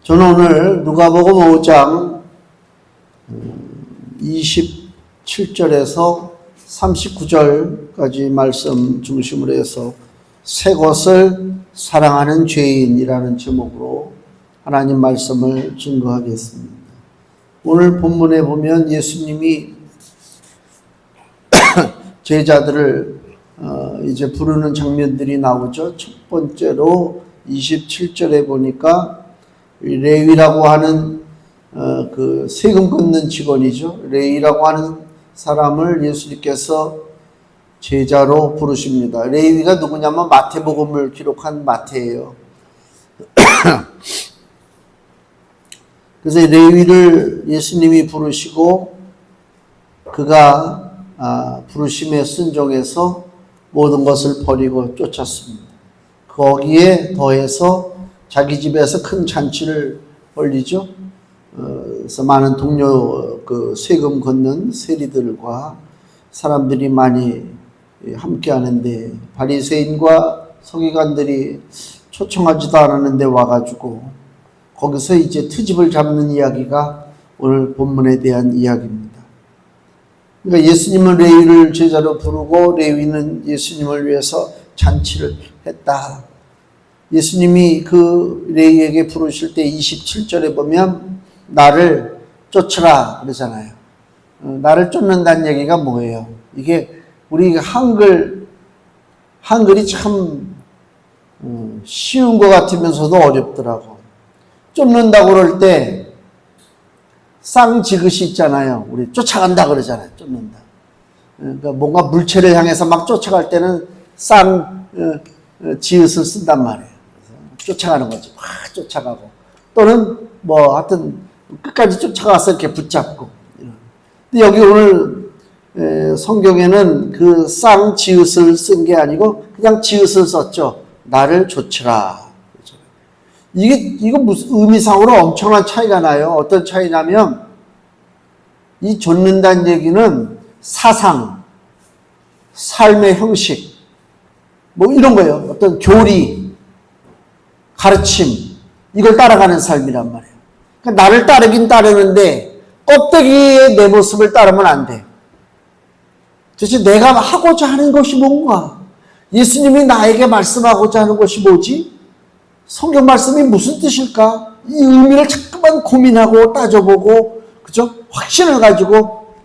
저는 오늘 누가복음 5장 27절에서 39절까지 말씀 중심으로 해서 새 것을 사랑하는 죄인이라는 제목으로 하나님 말씀을 증거하겠습니다. 오늘 본문에 보면 예수님이 제자들을 이제 부르는 장면들이 나오죠. 첫 번째로 27절에 보니까 레위라고 하는 그 세금 걷는 직원이죠. 레위라고 하는 사람을 예수님께서 제자로 부르십니다. 레위가 누구냐면 마태복음을 기록한 마태예요. 그래서 레위를 예수님이 부르시고 그가 부르심에 순종해서 모든 것을 버리고 쫓았습니다. 거기에 더해서 자기 집에서 큰 잔치를 벌리죠. 그래서 많은 동료 그 세금 걷는 세리들과 사람들이 많이 함께 하는데 바리새인과 서기관들이 초청하지도 않았는데 와가지고 거기서 이제 트집을 잡는 이야기가 오늘 본문에 대한 이야기입니다. 그러니까 예수님은 레위를 제자로 부르고 레위는 예수님을 위해서 잔치를 했다. 예수님이 그 레위에게 부르실 때 27절에 보면 나를 쫓으라 그러잖아요. 나를 쫓는다는 얘기가 뭐예요? 이게 우리 한글이 참 쉬운 것 같으면서도 어렵더라고. 쫓는다고 그럴 때 쌍지긋이 있잖아요. 우리 쫓아간다 그러잖아요. 쫓는다. 그러니까 뭔가 물체를 향해서 막 쫓아갈 때는 쌍지읒을 쓴단 말이에요. 쫓아가는 거지. 막 쫓아가고. 또는 뭐 하여튼 끝까지 쫓아가서 이렇게 붙잡고. 근데 여기 오늘 성경에는 그 쌍지읒을 쓴 게 아니고 그냥 지읒을 썼죠. 나를 쫓으라. 이거 무슨 의미상으로 엄청난 차이가 나요. 어떤 차이냐면 이 쫓는다는 얘기는 사상, 삶의 형식, 뭐 이런 거예요. 어떤 교리, 가르침, 이걸 따라가는 삶이란 말이에요. 그러니까 나를 따르긴 따르는데 껍데기의 내 모습을 따르면 안 돼. 도대체 내가 하고자 하는 것이 뭔가? 예수님이 나에게 말씀하고자 하는 것이 뭐지? 성경 말씀이 무슨 뜻일까? 이 의미를 자꾸만 고민하고 따져보고, 그죠? 확신을 가지고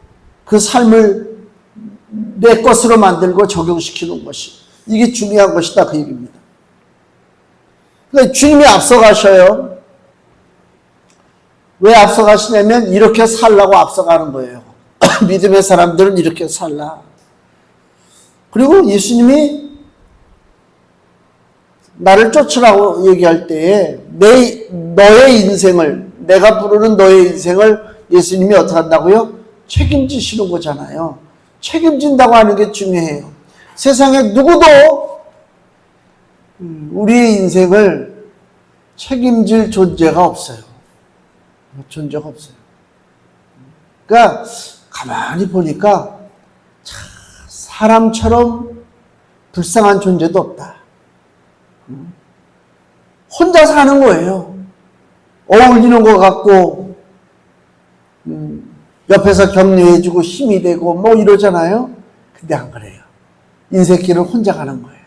그 삶을 내 것으로 만들고 적용시키는 것이, 이게 중요한 것이다, 그 얘기입니다. 그러니까 주님이 앞서가셔요. 왜 앞서가시냐면 이렇게 살라고 앞서가는 거예요. 믿음의 사람들은 이렇게 살라. 그리고 예수님이 나를 쫓으라고 얘기할 때에 너의 인생을, 내가 부르는 너의 인생을 예수님이 어떻게 한다고요? 책임지시는 거잖아요. 책임진다고 하는 게 중요해요. 세상에 누구도 우리의 인생을 책임질 존재가 없어요. 존재가 없어요. 그러니까 가만히 보니까 사람처럼 불쌍한 존재도 없다. 혼자 사는 거예요. 어울리는 것 같고 옆에서 격려해주고 힘이 되고 뭐 이러잖아요. 근데 안 그래요. 인생길을 혼자 가는 거예요.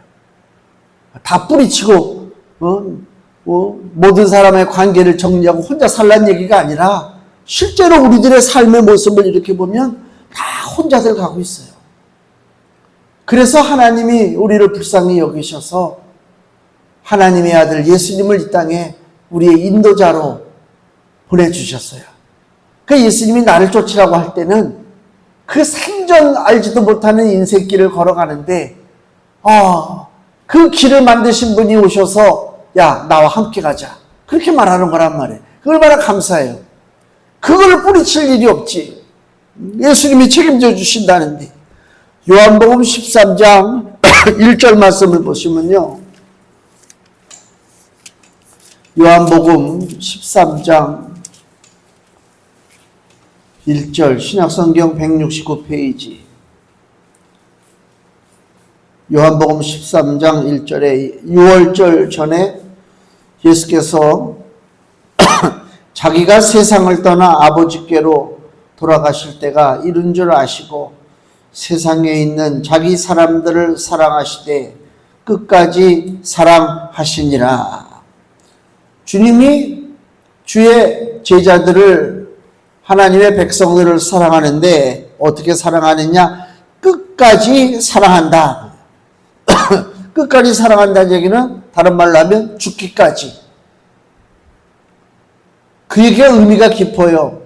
다 뿌리치고 모든 사람의 관계를 정리하고 혼자 살란 얘기가 아니라 실제로 우리들의 삶의 모습을 이렇게 보면 다 혼자들 가고 있어요. 그래서 하나님이 우리를 불쌍히 여기셔서 하나님의 아들 예수님을 이 땅에 우리의 인도자로 보내주셨어요. 그 예수님이 나를 쫓으라고 할 때는 그 생전 알지도 못하는 인생길을 걸어가는데 그 길을 만드신 분이 오셔서 야 나와 함께 가자 그렇게 말하는 거란 말이에요. 그걸 얼마나 감사해요. 그걸 뿌리칠 일이 없지. 예수님이 책임져 주신다는데. 요한복음 13장 1절 말씀을 보시면요. 요한복음 13장 1절 신약성경 169페이지 요한복음 13장 1절에 6월절 전에 예수께서 자기가 세상을 떠나 아버지께로 돌아가실 때가 이른 줄 아시고 세상에 있는 자기 사람들을 사랑하시되 끝까지 사랑하시니라. 주님이 주의 제자들을, 하나님의 백성들을 사랑하는데 어떻게 사랑하느냐? 끝까지 사랑한다. 끝까지 사랑한다는 얘기는 다른 말로 하면 죽기까지. 그 얘기가 의미가 깊어요.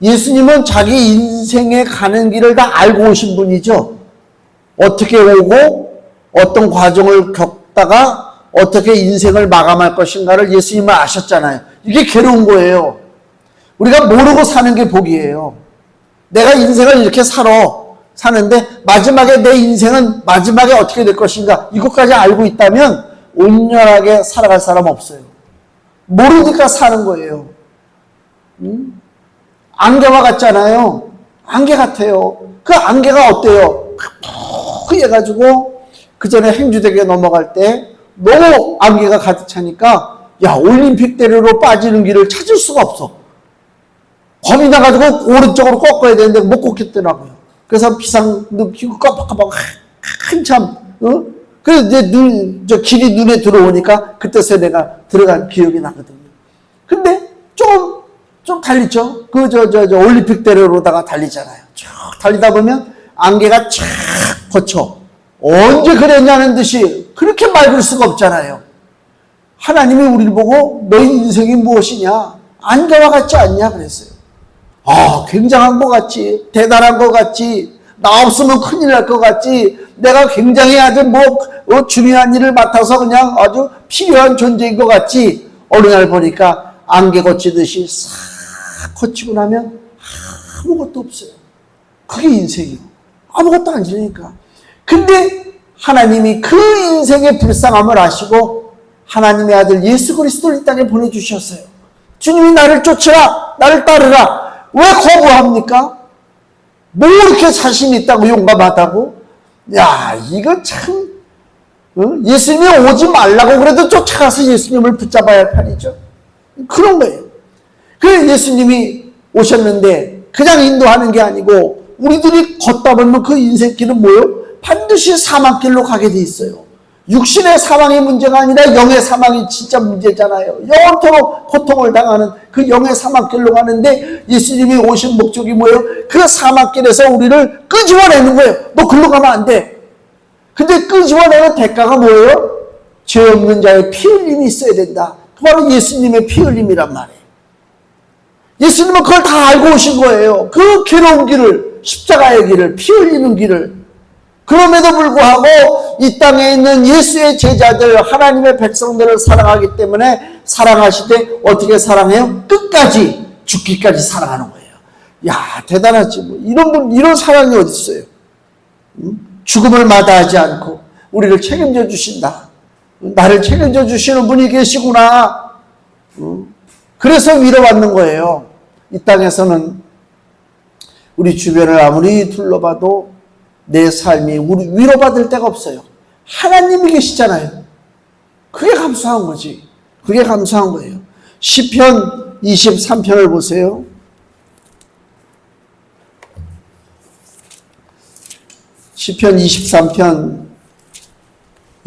예수님은 자기 인생에 가는 길을 다 알고 오신 분이죠. 어떻게 오고 어떤 과정을 겪다가 어떻게 인생을 마감할 것인가를 예수님은 아셨잖아요. 이게 괴로운 거예요. 우리가 모르고 사는 게 복이에요. 내가 인생을 이렇게 사는데 마지막에 내 인생은 마지막에 어떻게 될 것인가, 이것까지 알고 있다면 온전하게 살아갈 사람 없어요. 모르니까 사는 거예요. 안개와 같잖아요. 안개 같아요. 그 안개가 어때요? 해가지고 그 전에 행주대교에 넘어갈 때 너무 안개가 가득 차니까 야, 올림픽대로로 빠지는 길을 찾을 수가 없어. 겁이 나가지고 오른쪽으로 꺾어야 되는데 못 꺾겠더라고요. 그래서 비상 느끼고 깜빡깜빡 한참, 그래서 이제 길이 눈에 들어오니까 그때서 내가 들어간 기억이 나거든요. 근데 좀 달리죠. 올림픽대로로다가 달리잖아요. 쭉 달리다 보면 안개가 쫙 거쳐. 언제 그랬냐는 듯이 그렇게 맑을 수가 없잖아요. 하나님이 우리를 보고 너희 인생이 무엇이냐? 안개와 같지 않냐? 그랬어요. 아, 굉장한 것 같지. 대단한 것 같지. 나 없으면 큰일 날 것 같지. 내가 굉장히 아주 중요한 일을 맡아서 그냥 아주 필요한 존재인 것 같지. 어느 날 보니까 안개 거치듯이 싹 거치고 나면 아무것도 없어요. 그게 인생이에요. 아무것도 안 지니까. 근데 하나님이 그 인생의 불쌍함을 아시고 하나님의 아들 예수 그리스도를 이 땅에 보내주셨어요. 주님이 나를 쫓으라, 나를 따르라. 왜 거부합니까? 뭐 이렇게 자신 있다고 용감하다고? 야, 이거 참, 예수님이 오지 말라고 그래도 쫓아가서 예수님을 붙잡아야 할 판이죠. 그런 거예요. 그래서 예수님이 오셨는데 그냥 인도하는 게 아니고 우리들이 걷다 보면 그 인생길은 뭐예요? 반드시 사망길로 가게 돼 있어요. 육신의 사망이 문제가 아니라 영의 사망이 진짜 문제잖아요. 영원토록 고통을 당하는 그 영의 사망길로 가는데 예수님이 오신 목적이 뭐예요? 그 사망길에서 우리를 끄집어내는 거예요. 너 글로 가면 안 돼. 근데 끄집어내는 대가가 뭐예요? 죄 없는 자의 피 흘림이 있어야 된다. 그 바로 예수님의 피 흘림이란 말이에요. 예수님은 그걸 다 알고 오신 거예요. 그 괴로운 길을, 십자가의 길을, 피 흘리는 길을. 그럼에도 불구하고 이 땅에 있는 예수의 제자들, 하나님의 백성들을 사랑하기 때문에 사랑하시되 어떻게 사랑해요? 끝까지, 죽기까지 사랑하는 거예요. 야, 대단하지. 뭐 이런 사랑이 어디 있어요? 죽음을 마다하지 않고 우리를 책임져 주신다. 나를 책임져 주시는 분이 계시구나. 그래서 위로받는 거예요. 이 땅에서는 우리 주변을 아무리 둘러봐도 내 삶이 우리 위로받을 데가 없어요. 하나님이 계시잖아요. 그게 감사한 거지. 그게 감사한 거예요. 시편 23편을 보세요. 시편 23편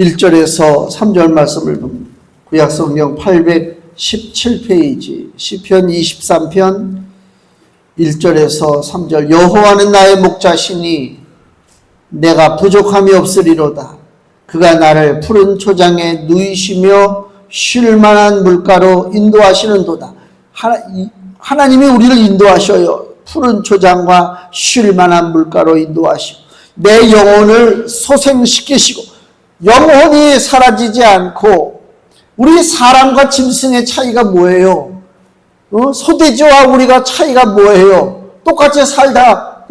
1절에서 3절 말씀을 봅니다. 구약성경 817페이지 시편 23편 1절에서 3절 여호와는 나의 목자시니 내가 부족함이 없으리로다. 그가 나를 푸른 초장에 누이시며 쉴 만한 물가로 인도하시는도다. 하나님이 우리를 인도하셔요. 푸른 초장과 쉴 만한 물가로 인도하시고 내 영혼을 소생시키시고 영혼이 사라지지 않고. 우리 사람과 짐승의 차이가 뭐예요? 소돼지와 우리가 차이가 뭐예요? 똑같이 살다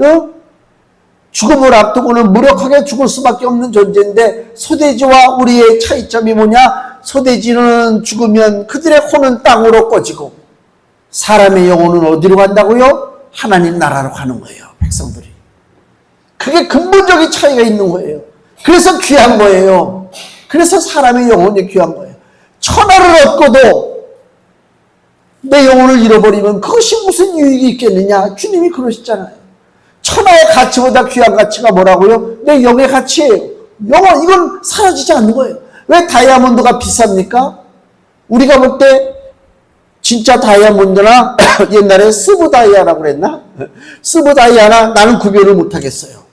죽음을 앞두고는 무력하게 죽을 수밖에 없는 존재인데 소돼지와 우리의 차이점이 뭐냐? 소돼지는 죽으면 그들의 혼은 땅으로 꺼지고 사람의 영혼은 어디로 간다고요? 하나님 나라로 가는 거예요. 백성들이. 그게 근본적인 차이가 있는 거예요. 그래서 귀한 거예요. 그래서 사람의 영혼이 귀한 거예요. 천하를 얻고도 내 영혼을 잃어버리면 그것이 무슨 유익이 있겠느냐. 주님이 그러시잖아요. 천하의 가치보다 귀한 가치가 뭐라고요? 내 영의 가치예요. 영혼, 이건 사라지지 않는 거예요. 왜 다이아몬드가 비쌉니까? 우리가 볼 때 진짜 다이아몬드나 옛날에 스브 다이아라고 그랬나? 스브 다이아나 나는 구별을 못하겠어요.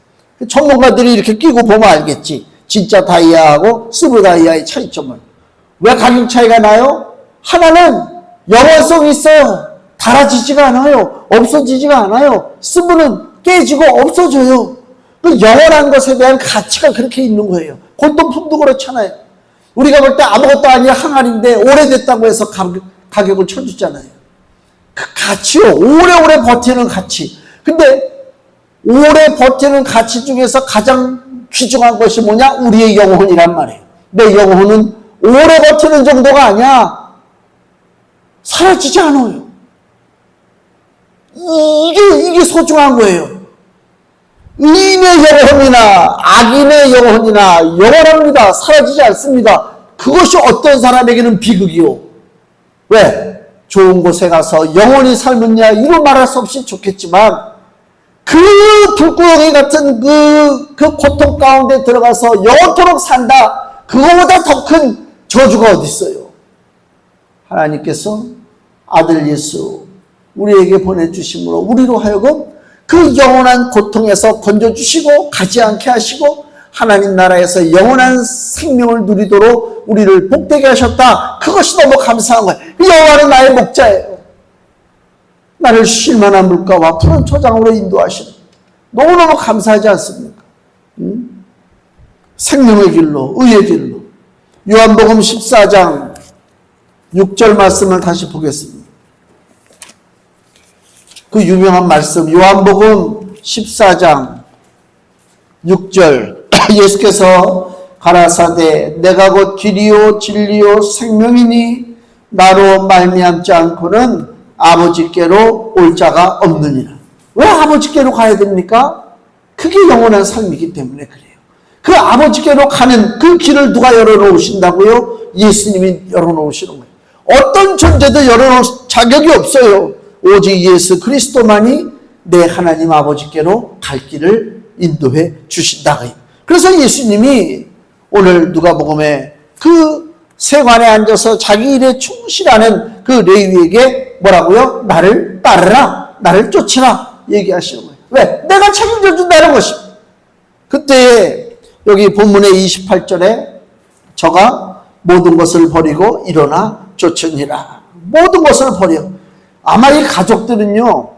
전문가들이 이렇게 끼고 보면 알겠지. 진짜 다이아하고 스브 다이아의 차이점을. 왜 가격 차이가 나요? 하나는 영원성이 있어요. 닳아지지가 않아요. 없어지지가 않아요. 스브는 깨지고 없어져요. 그 영원한 것에 대한 가치가 그렇게 있는 거예요. 골동품도 그렇잖아요. 우리가 볼 때 아무것도 아닌 항아리인데 오래됐다고 해서 가격을 쳐주잖아요. 그 가치요. 오래오래 버티는 가치. 근데 오래 버티는 가치 중에서 가장 귀중한 것이 뭐냐? 우리의 영혼이란 말이에요. 내 영혼은 오래 버티는 정도가 아니야. 사라지지 않아요. 이게 소중한 거예요. 의인의 영혼이나 악인의 영혼이나 영원합니다. 사라지지 않습니다. 그것이 어떤 사람에게는 비극이요. 왜? 좋은 곳에 가서 영원히 삶았냐 이런 말할 수 없이 좋겠지만 그 불구덩이 같은 그 고통 가운데 들어가서 영원토록 산다. 그거보다 더 큰 저주가 어디 있어요. 하나님께서 아들 예수 우리에게 보내주심으로 우리로 하여금 그 영원한 고통에서 건져주시고 가지 않게 하시고 하나님 나라에서 영원한 생명을 누리도록 우리를 복되게 하셨다. 그것이 너무 감사한 거예요. 여호와는 나의 목자예요. 나를 쉴 만한 물가와 푸른 초장으로 인도하시는 너무너무 감사하지 않습니까? 생명의 길로 의의 길로. 요한복음 14장 6절 말씀을 다시 보겠습니다. 그 유명한 말씀 요한복음 14장 6절 예수께서 가라사대 내가 곧 길이요 진리요 생명이니 나로 말미암지 않고는 아버지께로 올 자가 없느니라. 왜 아버지께로 가야 됩니까? 그게 영원한 삶이기 때문에 그래요. 그 아버지께로 가는 그 길을 누가 열어놓으신다고요? 예수님이 열어놓으시는 거예요. 어떤 존재도 열어놓을 자격이 없어요. 오직 예수 그리스도만이 내 하나님 아버지께로 갈 길을 인도해 주신다. 그래서 예수님이 오늘 누가복음에 그 세관에 앉아서 자기 일에 충실하는 그 레위에게 뭐라고요? 나를 따르라, 나를 쫓으라 얘기하시는 거예요. 왜? 내가 책임져 준다는 것입니다. 그때 여기 본문의 28절에 저가 모든 것을 버리고 일어나 쫓으니라. 모든 것을 버려. 아마 이 가족들은요,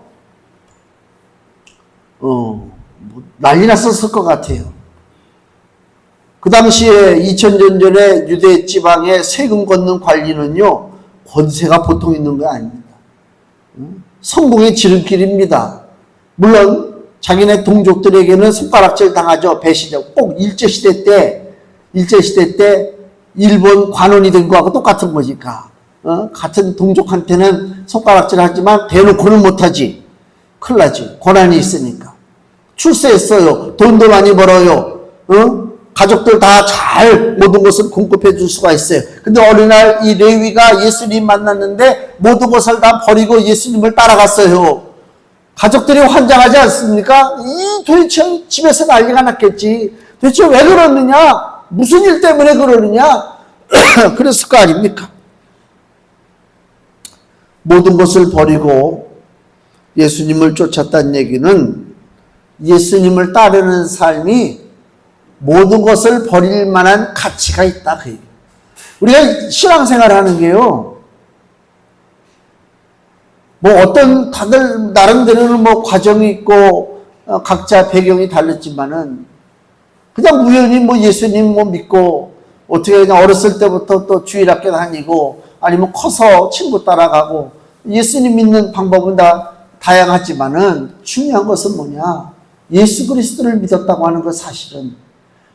난리 났었을 것 같아요. 그 당시에 2000년 전에 유대 지방의 세금 걷는 관리는요, 권세가 보통 있는 거 아닙니다. 성공의 지름길입니다. 물론 자기네 동족들에게는 손가락질 당하죠. 배신자. 꼭 일제시대 때 일본 관원이 된 거하고 똑같은 거니까. 같은 동족한테는 손가락질 하지만 대놓고는 못하지. 큰일 나지. 권한이 있으니까. 출세했어요. 돈도 많이 벌어요. 가족들 다 잘 모든 것을 공급해 줄 수가 있어요. 근데 어느 날 이 레위가 예수님 만났는데 모든 것을 다 버리고 예수님을 따라갔어요. 가족들이 환장하지 않습니까? 도대체 집에서 난리가 났겠지. 도대체 왜 그러느냐? 무슨 일 때문에 그러느냐? 그랬을 거 아닙니까? 모든 것을 버리고 예수님을 쫓았다는 얘기는 예수님을 따르는 삶이 모든 것을 버릴 만한 가치가 있다. 그 얘기예요. 우리가 신앙생활 하는 게요, 뭐 어떤 다들 나름대로는 뭐 과정이 있고 각자 배경이 다르지만은 그냥 우연히 뭐 예수님 뭐 믿고 어떻게 그냥 어렸을 때부터 또 주일학교 다니고 아니면 커서 친구 따라가고 예수님 믿는 방법은 다 다양하지만은 중요한 것은 뭐냐? 예수 그리스도를 믿었다고 하는 것 사실은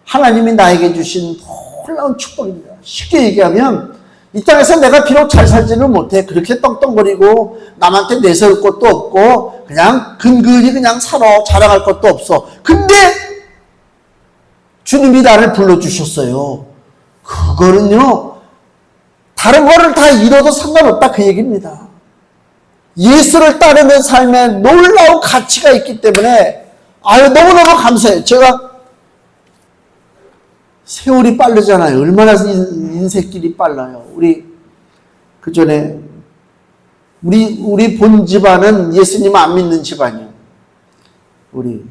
하나님이 나에게 주신 놀라운 축복입니다. 쉽게 얘기하면 이 땅에서 내가 비록 잘 살지는 못해. 그렇게 떵떵거리고 남한테 내세울 것도 없고 그냥 근근히 그냥 살아. 자랑할 것도 없어. 근데 주님이 나를 불러주셨어요. 그거는요, 다른 거를 다 잃어도 상관없다 그 얘기입니다. 예수를 따르는 삶에 놀라운 가치가 있기 때문에 너무너무 감사해요. 제가 세월이 빠르잖아요. 얼마나 인생길이 빨라요. 우리 그 전에 우리 본 집안은 예수님 안 믿는 집안이에요. 우리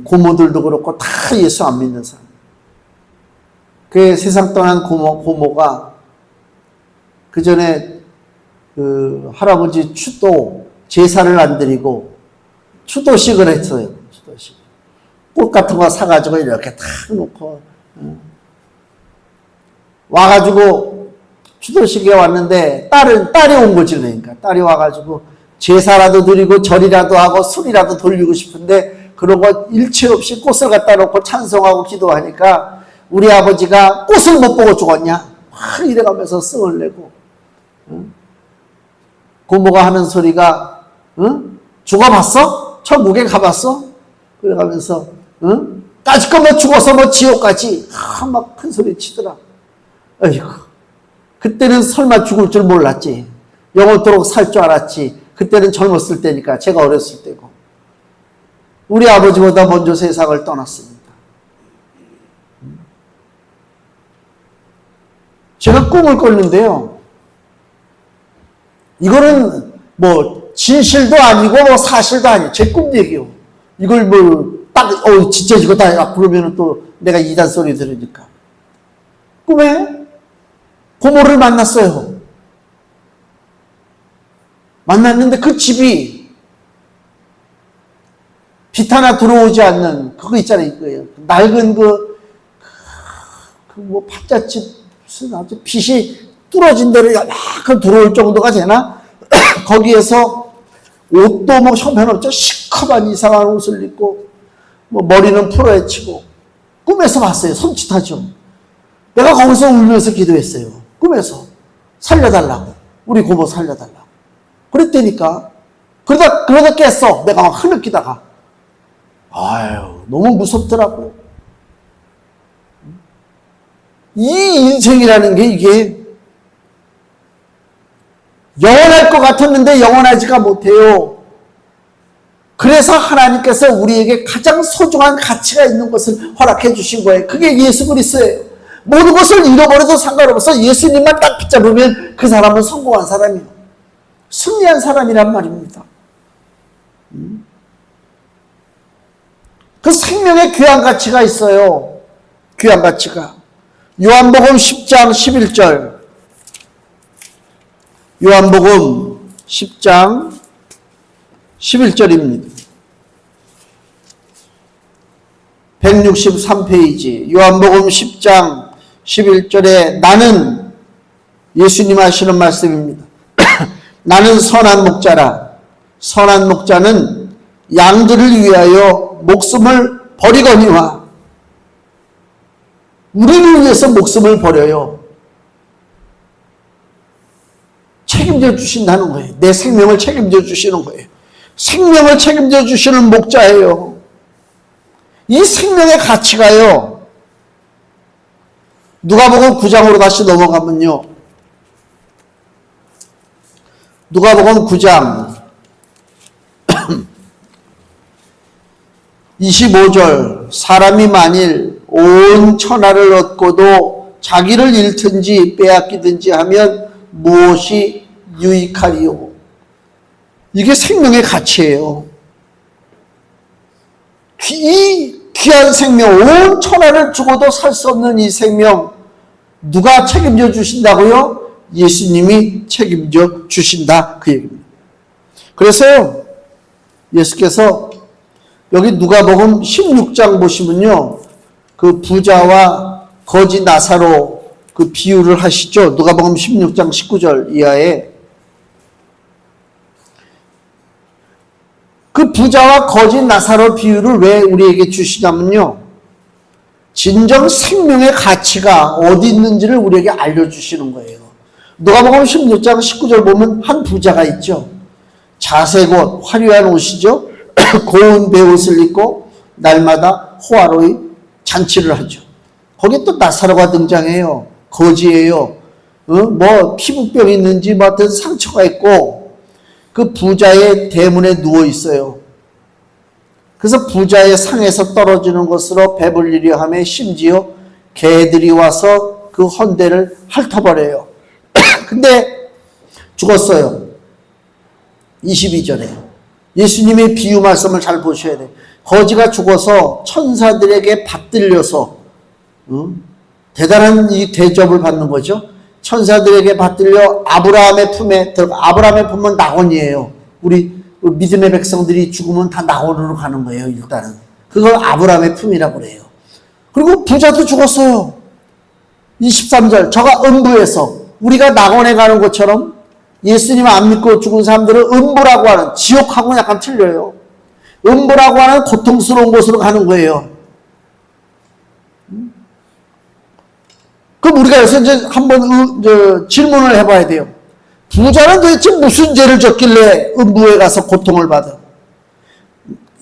고모들도 그렇고 다 예수 안 믿는 사람. 그 세상 떠난 고모가 그 전에 그 할아버지 추도 제사를 안 드리고 추도식을 했어요. 추도식. 꽃 같은 거 사가지고 이렇게 탁 놓고 와가지고 추도식에 왔는데 딸이 온 거지. 그러니까 딸이 와가지고 제사라도 드리고 절이라도 하고 술이라도 돌리고 싶은데 그런 거 일체 없이 꽃을 갖다 놓고 찬송하고 기도하니까 우리 아버지가 꽃을 못 보고 죽었냐 막 이래가면서 썽을 내고 고모가 하는 소리가 죽어봤어? 천국에 가봤어? 그래가면서 까짓거 뭐 죽어서 뭐 지옥 가지 막 큰 소리 치더라. 어이구, 그때는 설마 죽을 줄 몰랐지. 영원토록 살 줄 알았지. 그때는 젊었을 때니까, 제가 어렸을 때고. 우리 아버지보다 먼저 세상을 떠났습니다. 제가 꿈을 꿨는데요. 이거는 뭐 진실도 아니고 뭐 사실도 아니에요. 제 꿈 얘기요. 이걸 뭐 진짜 이거다 그러면 또 내가 이단 소리 들으니까. 꿈에 고모를 만났어요. 만났는데 그 집이 빛 하나 들어오지 않는 그거 있잖아요. 이거예요. 낡은 뭐 팥자집 무슨 아주 빛이 뚫어진 대로 약간 들어올 정도가 되나? 거기에서 옷도 뭐 형편없죠. 시커먼 이상한 옷을 입고 뭐 머리는 풀어헤치고 꿈에서 봤어요. 섬찟하죠. 내가 거기서 울면서 기도했어요. 꿈에서 살려달라고. 우리 고모 살려달라고. 그랬다니까. 그러다 깼어. 내가 막 흐느끼다가. 너무 무섭더라고요. 이 인생이라는 게 이게 영원할 것 같았는데 영원하지가 못해요. 그래서 하나님께서 우리에게 가장 소중한 가치가 있는 것을 허락해 주신 거예요. 그게 예수 그리스도예요. 모든 것을 잃어버려도 상관없어. 예수님만 딱 붙잡으면 그 사람은 성공한 사람이에요. 승리한 사람이란 말입니다. 그 생명의 귀한 가치가 있어요. 귀한 가치가. 요한복음 10장 11절. 요한복음 10장 11절입니다. 163페이지. 요한복음 10장 11절에 나는 예수님 하시는 말씀입니다. 나는 선한 목자라. 선한 목자는 양들을 위하여 목숨을 버리거니와. 우리를 위해서 목숨을 버려요. 책임져 주신다는 거예요. 내 생명을 책임져 주시는 거예요. 생명을 책임져 주시는 목자예요. 이 생명의 가치가요. 누가복음 9장으로 다시 넘어가면요. 누가복음 9장 25절. 사람이 만일 온 천하를 얻고도 자기를 잃든지 빼앗기든지 하면 무엇이 유익하리요? 이게 생명의 가치예요. 이 귀한 생명, 온 천하를 주고도 살 수 없는 이 생명 누가 책임져 주신다고요? 예수님이 책임져 주신다 그 얘기입니다. 그래서 예수께서 여기 누가복음 16장 보시면요. 그 부자와 거지 나사로 그 비유를 하시죠. 누가복음 16장 19절 이하에 그 부자와 거지 나사로 비유를 왜 우리에게 주시냐면요. 진정 생명의 가치가 어디 있는지를 우리에게 알려주시는 거예요. 누가복음 16장 19절 보면 한 부자가 있죠. 자색 옷, 화려한 옷이죠. 고운 베옷을 입고 날마다 호화로이 잔치를 하죠. 거기에 또 나사로가 등장해요. 거지예요. 뭐 피부병이 있는지 뭐 어떤 상처가 있고 그 부자의 대문에 누워 있어요. 그래서 부자의 상에서 떨어지는 것으로 배불리려 하며 심지어 개들이 와서 그 헌대를 핥아버려요. 근데 죽었어요. 22절에. 예수님의 비유 말씀을 잘 보셔야 돼요. 거지가 죽어서 천사들에게 받들려서 대단한 이 대접을 받는 거죠. 천사들에게 받들려 아브라함의 품에 들어가. 아브라함의 품은 낙원이에요. 우리 믿음의 백성들이 죽으면 다 낙원으로 가는 거예요. 일단은 그걸 아브라함의 품이라고 그래요. 그리고 부자도 죽었어요. 23절 저가 음부에서, 우리가 낙원에 가는 것처럼 예수님 안 믿고 죽은 사람들은 음부라고 하는, 지옥하고는 약간 틀려요. 음부라고 하는 고통스러운 곳으로 가는 거예요. 그럼 우리가 여기서 이제 한번 질문을 해봐야 돼요. 부자는 도대체 무슨 죄를 졌길래 음부에 가서 고통을 받아?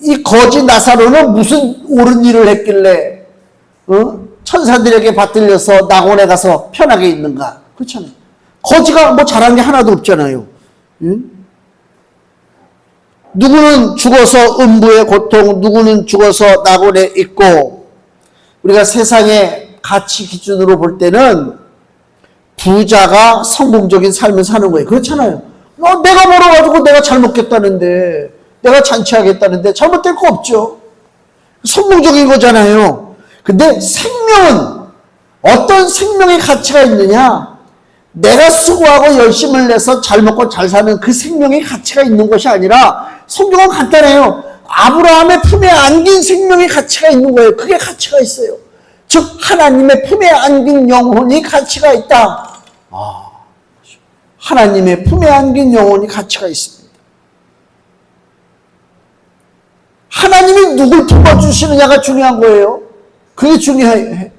이 거지 나사로는 무슨 옳은 일을 했길래 천사들에게 받들려서 낙원에 가서 편하게 있는가? 그렇잖아요. 거지가 뭐 잘한 게 하나도 없잖아요. 누구는 죽어서 음부의 고통, 누구는 죽어서 낙원에 있고, 우리가 세상의 가치 기준으로 볼 때는 부자가 성공적인 삶을 사는 거예요. 그렇잖아요. 내가 벌어가지고 내가 잘 먹겠다는데, 내가 잔치하겠다는데 잘못될 거 없죠. 성공적인 거잖아요. 근데 생명은 어떤 생명의 가치가 있느냐? 내가 수고하고 열심을 내서 잘 먹고 잘 사는 그 생명의 가치가 있는 것이 아니라, 성경은 간단해요. 아브라함의 품에 안긴 생명의 가치가 있는 거예요. 그게 가치가 있어요. 즉 하나님의 품에 안긴 영혼이 가치가 있다. 하나님의 품에 안긴 영혼이 가치가 있습니다. 하나님이 누굴 품어주시느냐가 중요한 거예요. 그게 중요해요.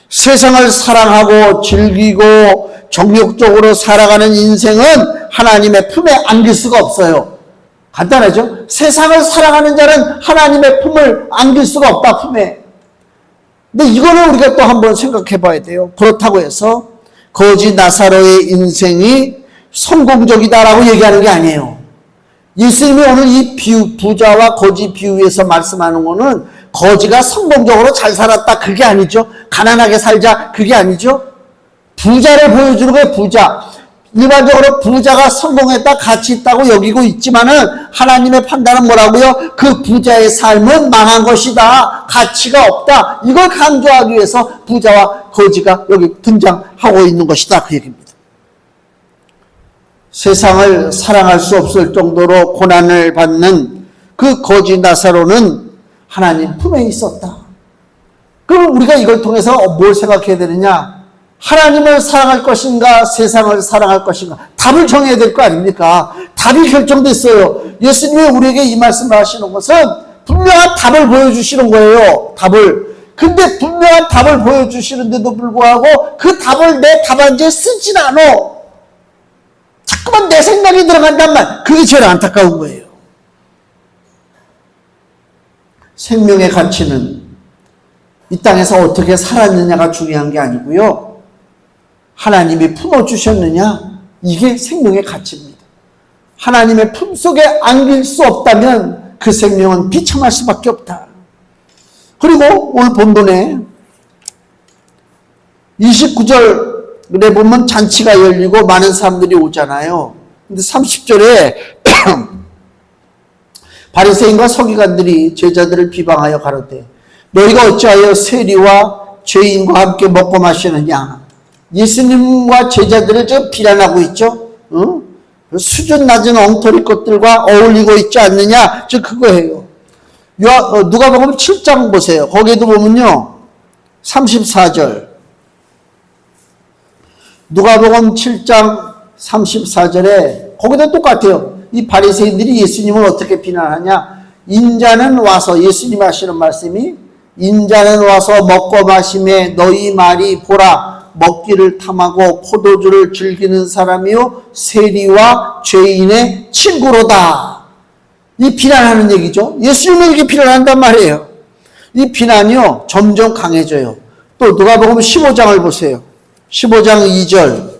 세상을 사랑하고 즐기고 정욕적으로 살아가는 인생은 하나님의 품에 안길 수가 없어요. 간단하죠? 세상을 사랑하는 자는 하나님의 품을 안길 수가 없다, 품에. 근데 이거는 우리가 또 한번 생각해 봐야 돼요. 그렇다고 해서 거지 나사로의 인생이 성공적이다라고 얘기하는 게 아니에요. 예수님이 오늘 이 비유, 부자와 거지 비유에서 말씀하는 거는 거지가 성공적으로 잘 살았다, 그게 아니죠. 가난하게 살자, 그게 아니죠. 부자를 보여주는 거예요. 부자. 일반적으로 부자가 성공했다, 가치 있다고 여기고 있지만은 하나님의 판단은 뭐라고요? 그 부자의 삶은 망한 것이다, 가치가 없다, 이걸 강조하기 위해서 부자와 거지가 여기 등장하고 있는 것이다, 그 얘기입니다. 세상을 사랑할 수 없을 정도로 고난을 받는 그 거지 나사로는 하나님 품에 있었다. 그럼 우리가 이걸 통해서 뭘 생각해야 되느냐? 하나님을 사랑할 것인가, 세상을 사랑할 것인가? 답을 정해야 될 거 아닙니까? 답이 결정됐어요. 예수님이 우리에게 이 말씀을 하시는 것은 분명한 답을 보여주시는 거예요. 답을. 근데 분명한 답을 보여주시는데도 불구하고 그 답을 내 답안지에 쓰진 않아. 자꾸만 내 생각이 들어간단 말. 그게 제일 안타까운 거예요. 생명의 가치는 이 땅에서 어떻게 살았느냐가 중요한 게 아니고요. 하나님이 품어주셨느냐, 이게 생명의 가치입니다. 하나님의 품속에 안길 수 없다면 그 생명은 비참할 수밖에 없다. 그리고 오늘 본문에 29절에 보면 잔치가 열리고 많은 사람들이 오잖아요. 근데 30절에 바리새인과 서기관들이 제자들을 비방하여 가로되 너희가 어찌하여 세리와 죄인과 함께 먹고 마시느냐. 예수님과 제자들을 지금 비난하고 있죠. 수준 낮은 엉터리 것들과 어울리고 있지 않느냐. 즉 그거예요. 누가복음 7장 보세요. 거기에도 보면요, 34절. 누가복음 7장 34절에 거기도 똑같아요. 이 바리새인들이 예수님을 어떻게 비난하냐. 인자는 와서, 예수님 하시는 말씀이 인자는 와서 먹고 마심에 너희 말이 보라 먹기를 탐하고 포도주를 즐기는 사람이요 세리와 죄인의 친구로다. 이 비난하는 얘기죠. 예수님을 이렇게 비난한단 말이에요. 이 비난이요 점점 강해져요. 또 누가복음 15장을 보세요. 15장 2절.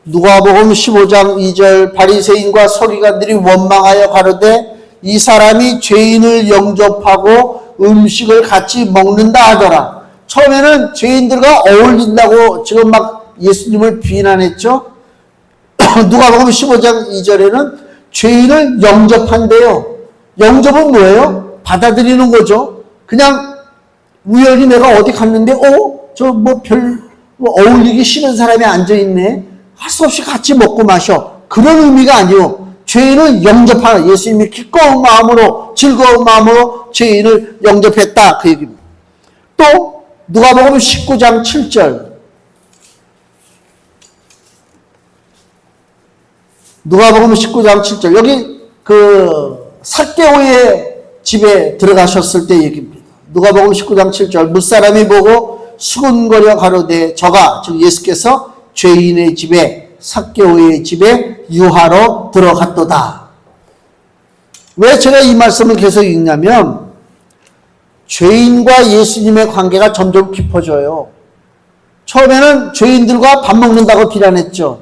누가복음 15장 2절 바리새인과 서기관들이 원망하여 가로되 이 사람이 죄인을 영접하고 음식을 같이 먹는다 하더라. 처음에는 죄인들과 어울린다고 지금 막 예수님을 비난했죠. 누가복음 15장 2절에는 죄인을 영접한대요. 영접은 뭐예요? 받아들이는 거죠. 그냥 우연히 내가 어디 갔는데 저 뭐 어울리기 싫은 사람이 앉아있네. 할 수 없이 같이 먹고 마셔. 그런 의미가 아니요. 죄인을 영접하는, 예수님이 기꺼운 마음으로 즐거운 마음으로 죄인을 영접했다 그 얘기입니다. 또 누가복음 19장 7절 누가복음 19장 7절 여기 삭개오의 집에 들어가셨을 때 얘기입니다. 누가복음 19장 7절 무사람이 보고 수군거려 가로되 저가 즉 예수께서 죄인의 집에 삭개오의 집에 유하러 들어갔도다. 왜 제가 이 말씀을 계속 읽냐면 죄인과 예수님의 관계가 점점 깊어져요. 처음에는 죄인들과 밥 먹는다고 비난했죠.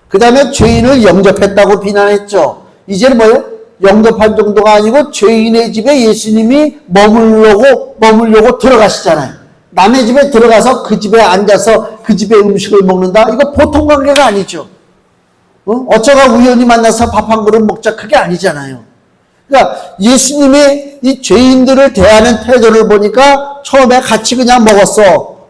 그 다음에 죄인을 영접했다고 비난했죠. 이제는 뭐예요? 영접한 정도가 아니고 죄인의 집에 예수님이 머물려고 들어가시잖아요. 남의 집에 들어가서 그 집에 앉아서 그 집의 음식을 먹는다? 이거 보통 관계가 아니죠. 어쩌다 우연히 만나서 밥 한 그릇 먹자 그게 아니잖아요. 그러니까 예수님이 이 죄인들을 대하는 태도를 보니까 처음에 같이 그냥 먹었어.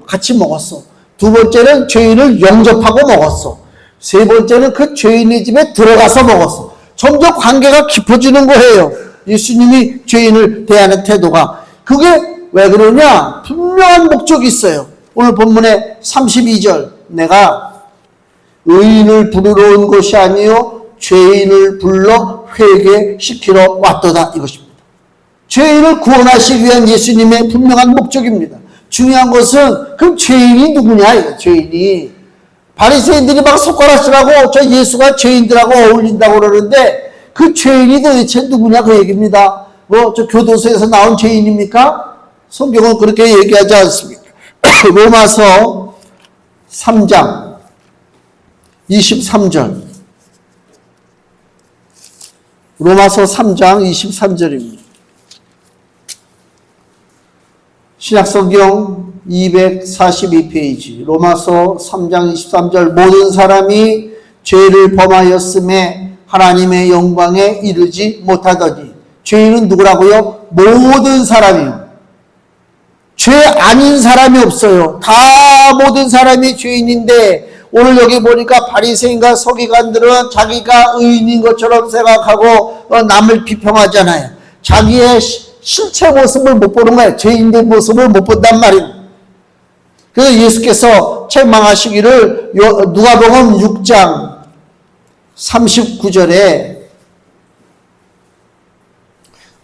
같이 먹었어. 두 번째는 죄인을 영접하고 먹었어. 세 번째는 그 죄인의 집에 들어가서 먹었어. 점점 관계가 깊어지는 거예요. 예수님이 죄인을 대하는 태도가. 그게 왜 그러냐? 분명한 목적이 있어요. 오늘 본문의 32절 내가 의인을 부르러 온 것이 아니요 죄인을 불러 회개시키러 왔도다 이것입니다. 죄인을 구원하시기 위한 예수님의 분명한 목적입니다. 중요한 것은 그럼 죄인이 누구냐 이거 죄인이. 바리새인들이 막 손가락질하고 저 예수가 죄인들하고 어울린다고 그러는데 그 죄인이 도대체 누구냐 그 얘기입니다. 저 교도소에서 나온 죄인입니까? 성경은 그렇게 얘기하지 않습니다. 로마서 3장 23절 로마서 3장 23절입니다. 신약성경 242페이지 로마서 3장 23절 모든 사람이 죄를 범하였음에 하나님의 영광에 이르지 못하더니 죄인은 누구라고요? 모든 사람이요. 죄 아닌 사람이 없어요. 다 모든 사람이 죄인인데 오늘 여기 보니까 바리새인과 서기관들은 자기가 의인인 것처럼 생각하고 남을 비평하잖아요. 자기의 실체 모습을 못 보는 거예요. 죄인들 모습을 못 본단 말입니다. 그래서 예수께서 책망하시기를 누가복음 6장 39절에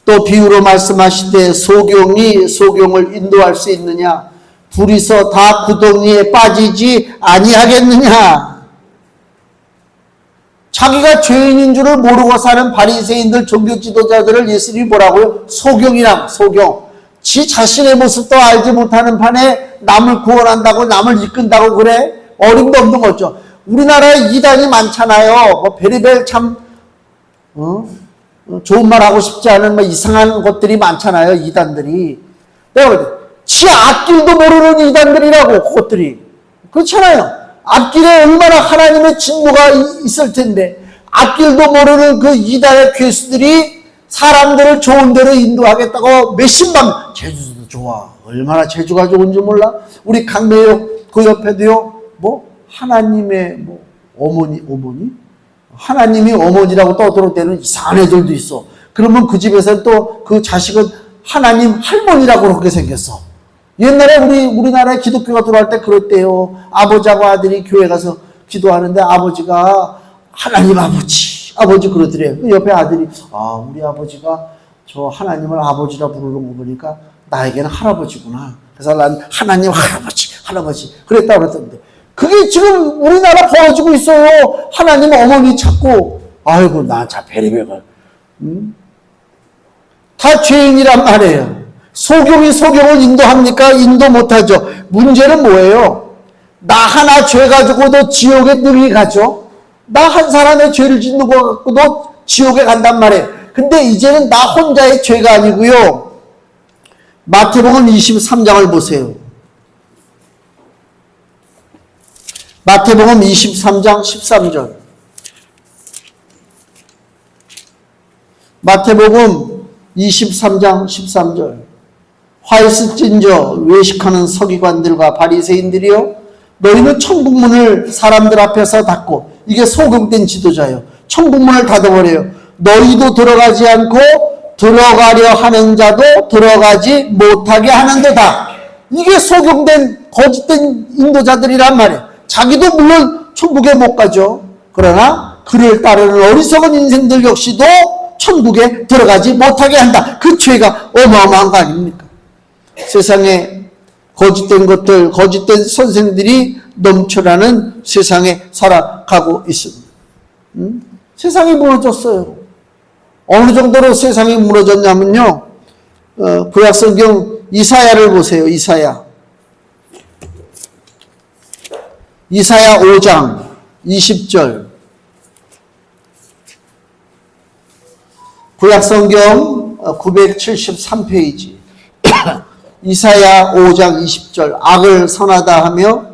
또 비유로 말씀하시되 소경이 소경을 인도할 수 있느냐? 둘이서 다 구덩이에 빠지지 아니하겠느냐? 자기가 죄인인 줄을 모르고 사는 바리새인들 종교 지도자들을 예수님이 뭐라고요? 소경이라고. 소경. 지 자신의 모습도 알지 못하는 판에 남을 구원한다고 남을 이끈다고 그래? 어림도 없는 거죠. 우리나라에 이단이 많잖아요. 베리벨 참 좋은 말 하고 싶지 않은 이상한 것들이 많잖아요. 이단들이. 지 앞길도 모르는 이단들이라고 그것들이. 그렇잖아요. 앞길에 얼마나 하나님의 진노가 있을 텐데 앞길도 모르는 그 이단의 괴수들이 사람들을 좋은 데로 인도하겠다고 몇십만 제주도 좋아. 얼마나 제주가 좋은지 몰라. 우리 강매역 그 옆에도요. 하나님의 어머니? 하나님이 어머니라고 떠들을 때는 이상한 애들도 있어. 그러면 그 집에서는 또 그 자식은 하나님 할머니라고 그렇게 생겼어. 옛날에 우리나라에 기독교가 들어갈 때 그랬대요. 아버지하고 아들이 교회 가서 기도하는데 아버지가 하나님 아버지 그러더래요. 그 옆에 아들이 우리 아버지가 저 하나님을 아버지라 부르는 거 보니까 나에게는 할아버지구나. 그래서 난 하나님 할아버지 그랬다고 그랬던데 그게 지금 우리나라 벌어지고 있어요. 하나님 어머니 찾고 아이고 나 자 베리베가 다 죄인이란 말이에요. 소경이 소경을 인도합니까? 인도 못하죠. 문제는 뭐예요? 나 하나 죄 가지고도 지옥에 능히 가죠. 나 한 사람의 죄를 짓는 것 갖고도 지옥에 간단 말이에요. 근데 이제는 나 혼자의 죄가 아니고요. 마태복음 23장을 보세요. 마태복음 23장 13절. 마태복음 23장 13절. 화이스 찐저 외식하는 서기관들과 바리새인들이여, 너희는 천국문을 사람들 앞에서 닫고, 이게 소금된 지도자예요. 천국문을 닫아버려요. 너희도 들어가지 않고 들어가려 하는 자도 들어가지 못하게 하는도다. 이게 소금된 거짓된 인도자들이란 말이에요. 자기도 물론 천국에 못 가죠. 그러나 그를 따르는 어리석은 인생들 역시도 천국에 들어가지 못하게 한다. 그 죄가 어마어마한 거 아닙니까? 세상에 거짓된 것들, 거짓된 선생들이 넘쳐나는 세상에 살아가고 있습니다. 세상이 무너졌어요. 어느 정도로 세상이 무너졌냐면요, 구약성경 이사야를 보세요. 이사야 5장 20절. 구약성경 973페이지. 이사야 5장 20절. 악을 선하다 하며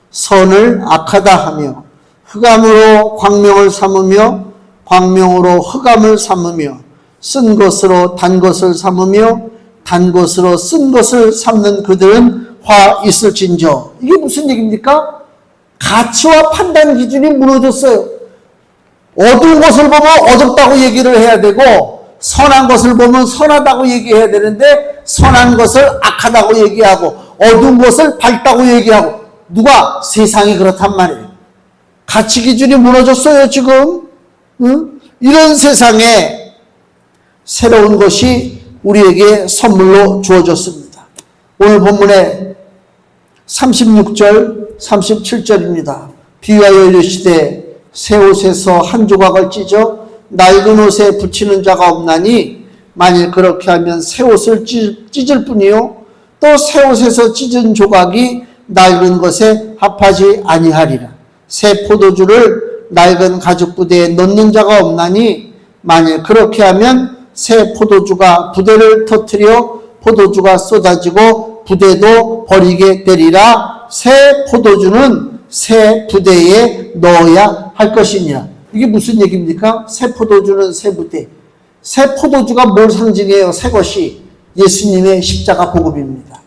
선을 악하다 하며 흑암으로 광명을 삼으며 광명으로 흑암을 삼으며 쓴 것으로 단 것을 삼으며 단 것으로 쓴 것을 삼는 그들은 화 있을진저. 이게 무슨 얘기입니까? 가치와 판단 기준이 무너졌어요. 어두운 것을 보면 어둡다고 얘기를 해야 되고, 선한 것을 보면 선하다고 얘기해야 되는데 선한 것을 악하다고 얘기하고 어두운 것을 밝다고 얘기하고, 누가? 세상이 그렇단 말이에요. 가치 기준이 무너졌어요 지금. 이런 세상에 새로운 것이 우리에게 선물로 주어졌습니다. 오늘 본문에 36절 37절입니다. 비유하여 이르시되 새 옷에서 한 조각을 찢어 낡은 옷에 붙이는 자가 없나니, 만일 그렇게 하면 새 옷을 찢을 뿐이요 또 새 옷에서 찢은 조각이 낡은 것에 합하지 아니하리라. 새 포도주를 낡은 가죽 부대에 넣는 자가 없나니, 만일 그렇게 하면 새 포도주가 부대를 터뜨려 포도주가 쏟아지고 부대도 버리게 되리라. 새 포도주는 새 부대에 넣어야 할 것이니라. 이게 무슨 얘기입니까? 새 포도주는 새 부대. 새 포도주가 뭘 상징해요? 새 것이 예수님의 십자가 복음입니다.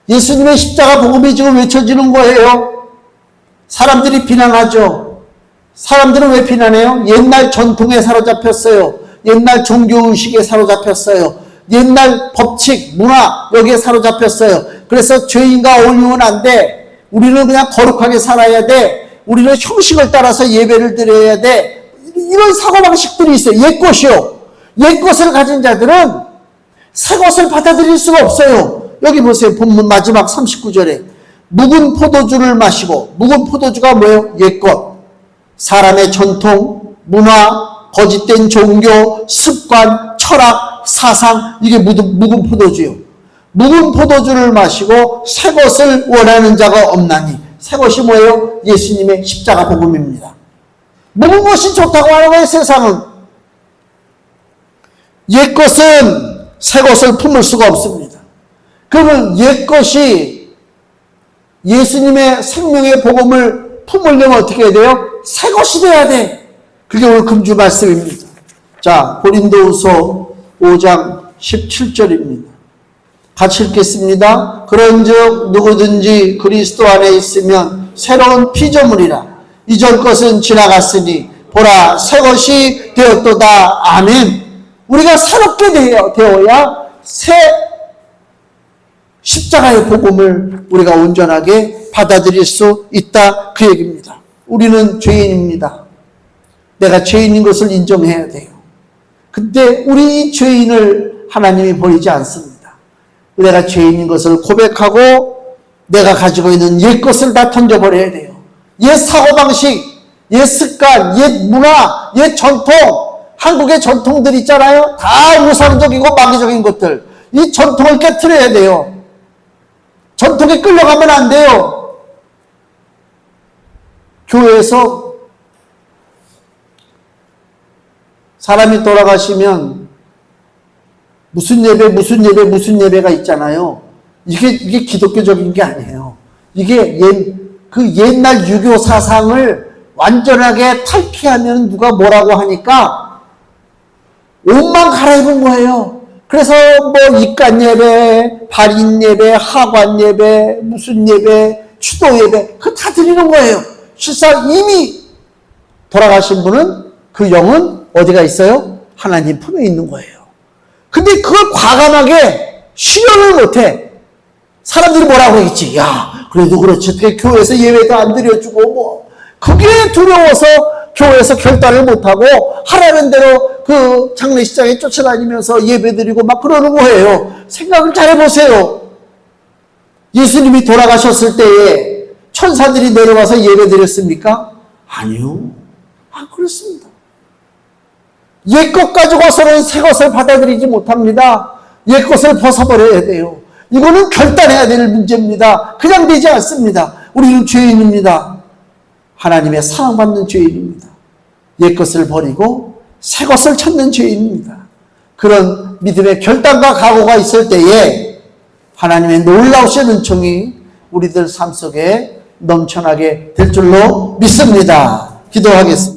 예수님의 십자가 복음이 지금 외쳐지는 거예요. 사람들이 비난하죠. 사람들은 왜 비난해요? 옛날 전통에 사로잡혔어요. 옛날 종교의식에 사로잡혔어요. 옛날 법칙, 문화 여기에 사로잡혔어요. 그래서 죄인과 어울리면 안 돼. 우리는 그냥 거룩하게 살아야 돼. 우리는 형식을 따라서 예배를 드려야 돼. 이런 사고방식들이 있어요. 옛것이요. 옛것을 가진 자들은 새것을 받아들일 수가 없어요. 여기 보세요. 본문 마지막 39절에 묵은 포도주를 마시고, 묵은 포도주가 뭐예요? 옛것. 사람의 전통, 문화, 거짓된 종교, 습관, 철학, 사상, 이게 묵은 포도주요. 묵은 포도주를 마시고 새 것을 원하는 자가 없나니. 새 것이 뭐예요? 예수님의 십자가 복음입니다. 묵은 것이 좋다고 하는 거예요, 세상은. 옛 것은 새 것을 품을 수가 없습니다. 그러면 옛 것이 예수님의 생명의 복음을 품으려면 어떻게 해야 돼요? 새 것이 돼야 돼. 그게 오늘 금주 말씀입니다. 자, 고린도후서 5장 17절입니다. 같이 읽겠습니다. 그런즉 누구든지 그리스도 안에 있으면 새로운 피조물이라. 이전 것은 지나갔으니 보라 새 것이 되었도다. 아멘. 우리가 새롭게 되어야 새 십자가의 복음을 우리가 온전하게 받아들일 수 있다, 그 얘기입니다. 우리는 죄인입니다. 내가 죄인인 것을 인정해야 돼요. 근데 우리 이 죄인을 하나님이 버리지 않습니다. 내가 죄인인 것을 고백하고 내가 가지고 있는 옛 것을 다 던져버려야 돼요. 옛 사고방식, 옛 습관, 옛 문화, 옛 전통, 한국의 전통들 있잖아요. 다 우상적이고 마귀적인 것들. 이 전통을 깨트려야 돼요. 전통에 끌려가면 안 돼요. 교회에서 사람이 돌아가시면 무슨 예배가 있잖아요. 이게 기독교적인 게 아니에요. 이게 그 옛날 유교 사상을 완전하게 탈피하면 누가 뭐라고 하니까 옷만 갈아입은 거예요. 그래서 뭐 입간 예배, 발인 예배, 하관 예배, 무슨 예배, 추도 예배 그거 다 드리는 거예요. 실상 이미 돌아가신 분은 그 영은 어디가 있어요? 하나님 품에 있는 거예요. 근데 그걸 과감하게 실현을 못해. 사람들이 뭐라고 하겠지. 야, 그래도 그렇지. 어떻게 교회에서 예배도 안 드려주고 뭐. 그게 두려워서 교회에서 결단을 못하고 하라는 대로 그 장례식장에 쫓아다니면서 예배드리고 막 그러는 거예요. 생각을 잘 해보세요. 예수님이 돌아가셨을 때에 천사들이 내려와서 예배드렸습니까? 아니요. 안 그렇습니다. 옛것 가지고 와서는 새 것을 받아들이지 못합니다. 옛것을 벗어버려야 돼요. 이거는 결단해야 될 문제입니다. 그냥 되지 않습니다. 우리는 죄인입니다. 하나님의 사랑받는 죄인입니다. 옛것을 버리고 새것을 찾는 죄인입니다. 그런 믿음의 결단과 각오가 있을 때에 하나님의 놀라우신 은총이 우리들 삶 속에 넘쳐나게 될 줄로 믿습니다. 기도하겠습니다.